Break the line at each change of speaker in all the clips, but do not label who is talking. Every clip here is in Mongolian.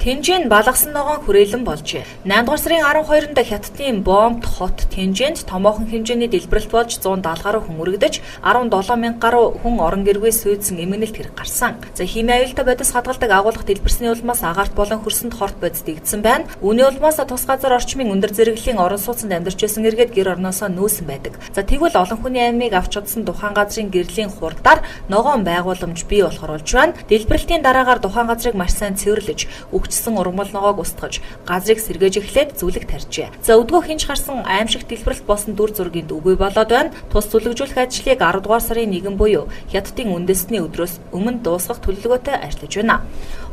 Тэнжээнд балгасан ногоон хүрээлэн болжээ. 8 дугаар сарын 12-нд Хятадын Бомбт хот Тэнжээнд томоохон хэмжээний дэлбэрэлт болж 170 гаруй хүн өргөдөж 17 мянга гаруй хүн орон гэргүй сүйдсэн эмгэнэлт хэрэг гарсан. За химийн аюултай бодис хадгалдаг агуулга дэлбэрсний улмаас агаарт болон хөрсөнд хорт бодис дэгдсэн байна. Үүний улмаас тус газар орчмын өндөр зэрэглэлийн орон сууцнд амьдарч байсан эргээд гэр орноосоо нүүсэн байдаг. За тэгвэл олон хүний аймыг авч чадсан тухайн газрын гэрлийн хурдаар ногоон байгууламж бий болохоор болж байна. Дэлбэрэлтийн дараагаар тухайн газрыг маш сайн цэвэрлэж өгчсөн ургамал ногоог устгаж газрыг сэргээж эхлээд зүлэг тарьжээ. За өдгөө хинж гарсан аимшиг дэлбэрэлт болсон дүр зургийн үгүй болоод байна. Тус зүлэгжүүлэх ажлыг 10 дугаар сарын 1 буюу Хятадын үндэсний өдрөөс өмнө дуусгах төлөвлөгөөтэй ажиллаж байна.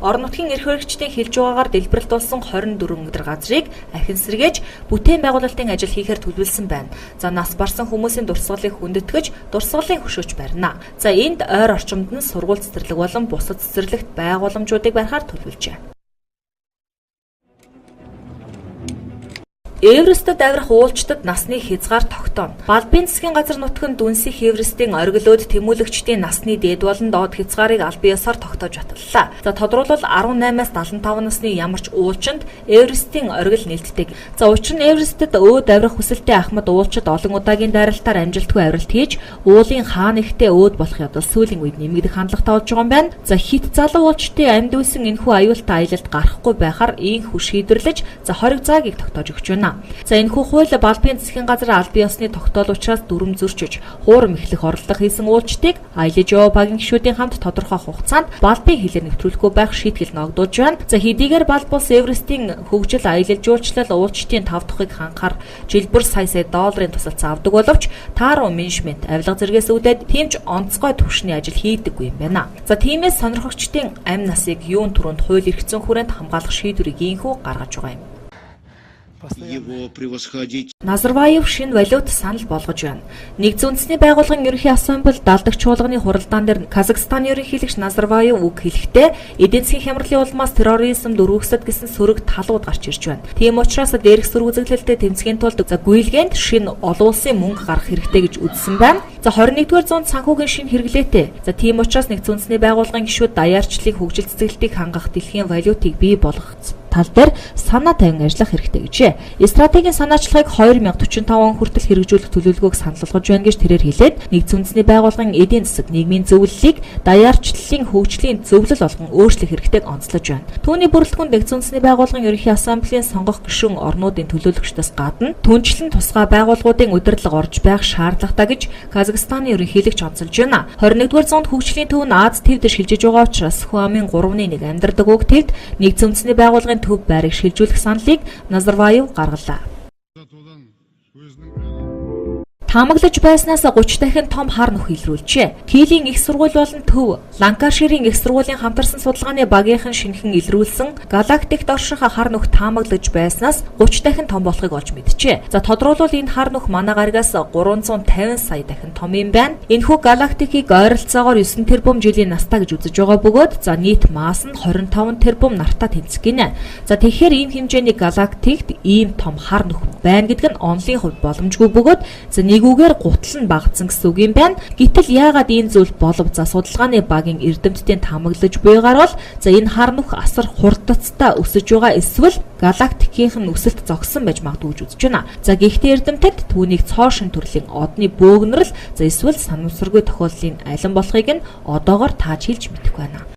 Орон нутгийн эрх хэрэгчдийн хэлж байгаагаар дэлбэрэлт болсон 24 өдөр газрыг ахин сэргээж бүтээн байгуулалтын ажил хийхээр төлөвлөсөн байна. За нас барсан хүмүүсийн дурсгалыг хүндэтгэж дурсгалын хөшөөч барина. За энд ойр орчимд нь сургууль цэцэрлэг болон бусад цэцэрлэгт байгууламжуудыг барихаар төлөвлөжээ. Эверестед авирах уулчдад насны хязгаар тогтооно. Балбын засгийн газар нутгийн дүнсих Эверестийн оргилууд тэмүүлэгчдийн насны дээд болон доод хязгаарыг аль биесээр тогтоож батллаа. За тодруулбал 18-аас 75 насны ямар ч уулчинд Эверестийн оргил нээлттэй. За учир нь Эверестед өөд авирах хүсэлтэй ахмад уулчид олон удаагийн дайралтаар амжилтгүй авиралт хийж уулын хаана ихтэй өөд болох явдал сүүлийн үед нэмэгдэх хандлагатай болж байгаа юм байна. За хит залуу уулчдын амьд үйсэн энэхүү аюултай аялалд гарахгүй байхаар ийхүү шийдвэрлэж за хориг заагийг тогтоож өгч байна. За энэхүү хууль Балбын засгийн газар аль бие усны тогтоол учраас дүрм зөрчиж хуурам эхлэх орлого хийсэн уулчдыг аялаж яваа багийн гишүүдийн хамт тодорхой хугацаанд Балбын хилээр нэвтрүүлэхгүй байх шийтгэл ногдуулж байна. За хэдийгээр Балбус Эверестийн хөгжил аялал жуулчлал уулчдын тав тухыг хангахаар жилбэр сая долларын тусалцаа авдаг боловч тааруу менежмент авилга зэргээс үүдээд тиймч онцгой түвшний ажил хийдэггүй юм байна. За тиймээс сонирхогчдын амь насыг юун түрүүнд хууль эрх зүйн хүрээнд хамгаалах шийдвэрийг ийхүү гаргаж байгаа юм. Назарбаев шинэ валют санал болгож байна. Нэгдсэн үндэсний байгууллагын ерөнхий ассамблеид даалдагч чуулганы хуралдаан дээр Казахстаны ерөнхийлөгч Назарбаев үг хэлэхдээ эдийн засгийн хямралын улмаас терроризм дөрвөгсөд гэсэн сөрөг талууд гарч ирж байна. Тийм учраас дээрх сөрөг үзэгдэлтэд тэмцэхийн тулд гүйлгээнд шинэ олон улсын мөнгө гарах хэрэгтэй гэж үзсэн байна. За 21-р зуунд санхүүгийн шинэ хэрэглээтэй. За тийм учраас нэгдсэн үндэсний байгууллагын гишүүд даяарчлалыг хөгжил цэцгэлтийг хангах дэлхийн валютыг бий болгох тал дээр санаа тавин ажиллах хэрэгтэй гэжээ. Стратегийн санаачлагыг 2045 он хүртэл хэрэгжүүлэх төлөвлөгөөг санал болгож байна гэж тэрээр хэлээд нэгдсэн үндэсний байгууллагын эдийн засаг, нийгмийн зөвлөлийг даяарчлалын хөгжлийн зөвлөл болгон өөрчлөх хэрэгтэйг онцлож байна. Түүний бүрэлдэхүүн нэгдсэн үндэсний байгууллагын ерөнхий ассамблеийн сонгох гишүүн орнуудын төлөөлөгчдөөс гадна түнчлэн тусгай байгууллагуудын удирдлага орж байх шаардлагатай гэж Казахстаны ерөнхийлөгч онцолж байна. 21-р зуунд хөгжлийн төв нь Аз тивд шилжиж байгаа учраас Хуамын 3-1 амьдардаг уг тивд нэгдсэн үндэсний байгууллагын төв байрыг шилжүүлэх саналыг Назарбаев гаргалаа. Таамаглаж байснаас 30 дахин том хар нүх илрүүлжээ. Килийн их сургууль болон төв Ланкаширийн их сургуулийн хамтарсан судалгааны багийнхан шинэхэн илрүүлсэн галактикт орших хар нүх таамаглаж байснаас 30 дахин том болохыг олж мэджээ. За тодруулбал энэ хар нүх манай гаригаас 350 сая дахин том юм байна. Энэхүү галактикийг ойролцоогоор 9 тэрбум жилийн настай гэж үзэж байгаа бөгөөд за нийт масс нь 25 тэрбум нартай тэнцэх гинэ. За тэгэхээр ийм хэмжээний галактикт ийм том хар нүх байна гэдэг нь онлын хувьд боломжгүй бөгөөд за нэгүгээр гутал нь багтсан гэсэн үг юм байна. Гэтэл яагаад энэ зүйл болов? За судалгааны багийн эрдэмтдийн таамаглаж буйгаар бол за энэ хар нүх асар хурдцтай өсөж байгаа эсвэл галактикийн өсөлт зогссон байж магадгүй гэж үзэж байна. За гэхдээ эрдэмтэд түүнийг цоошин төрлийн одны бөөгнөрл за эсвэл санамсаргүй тохиолдлын алин болохыг нь одоогоор тааж хэлж мэдэхгүй байна.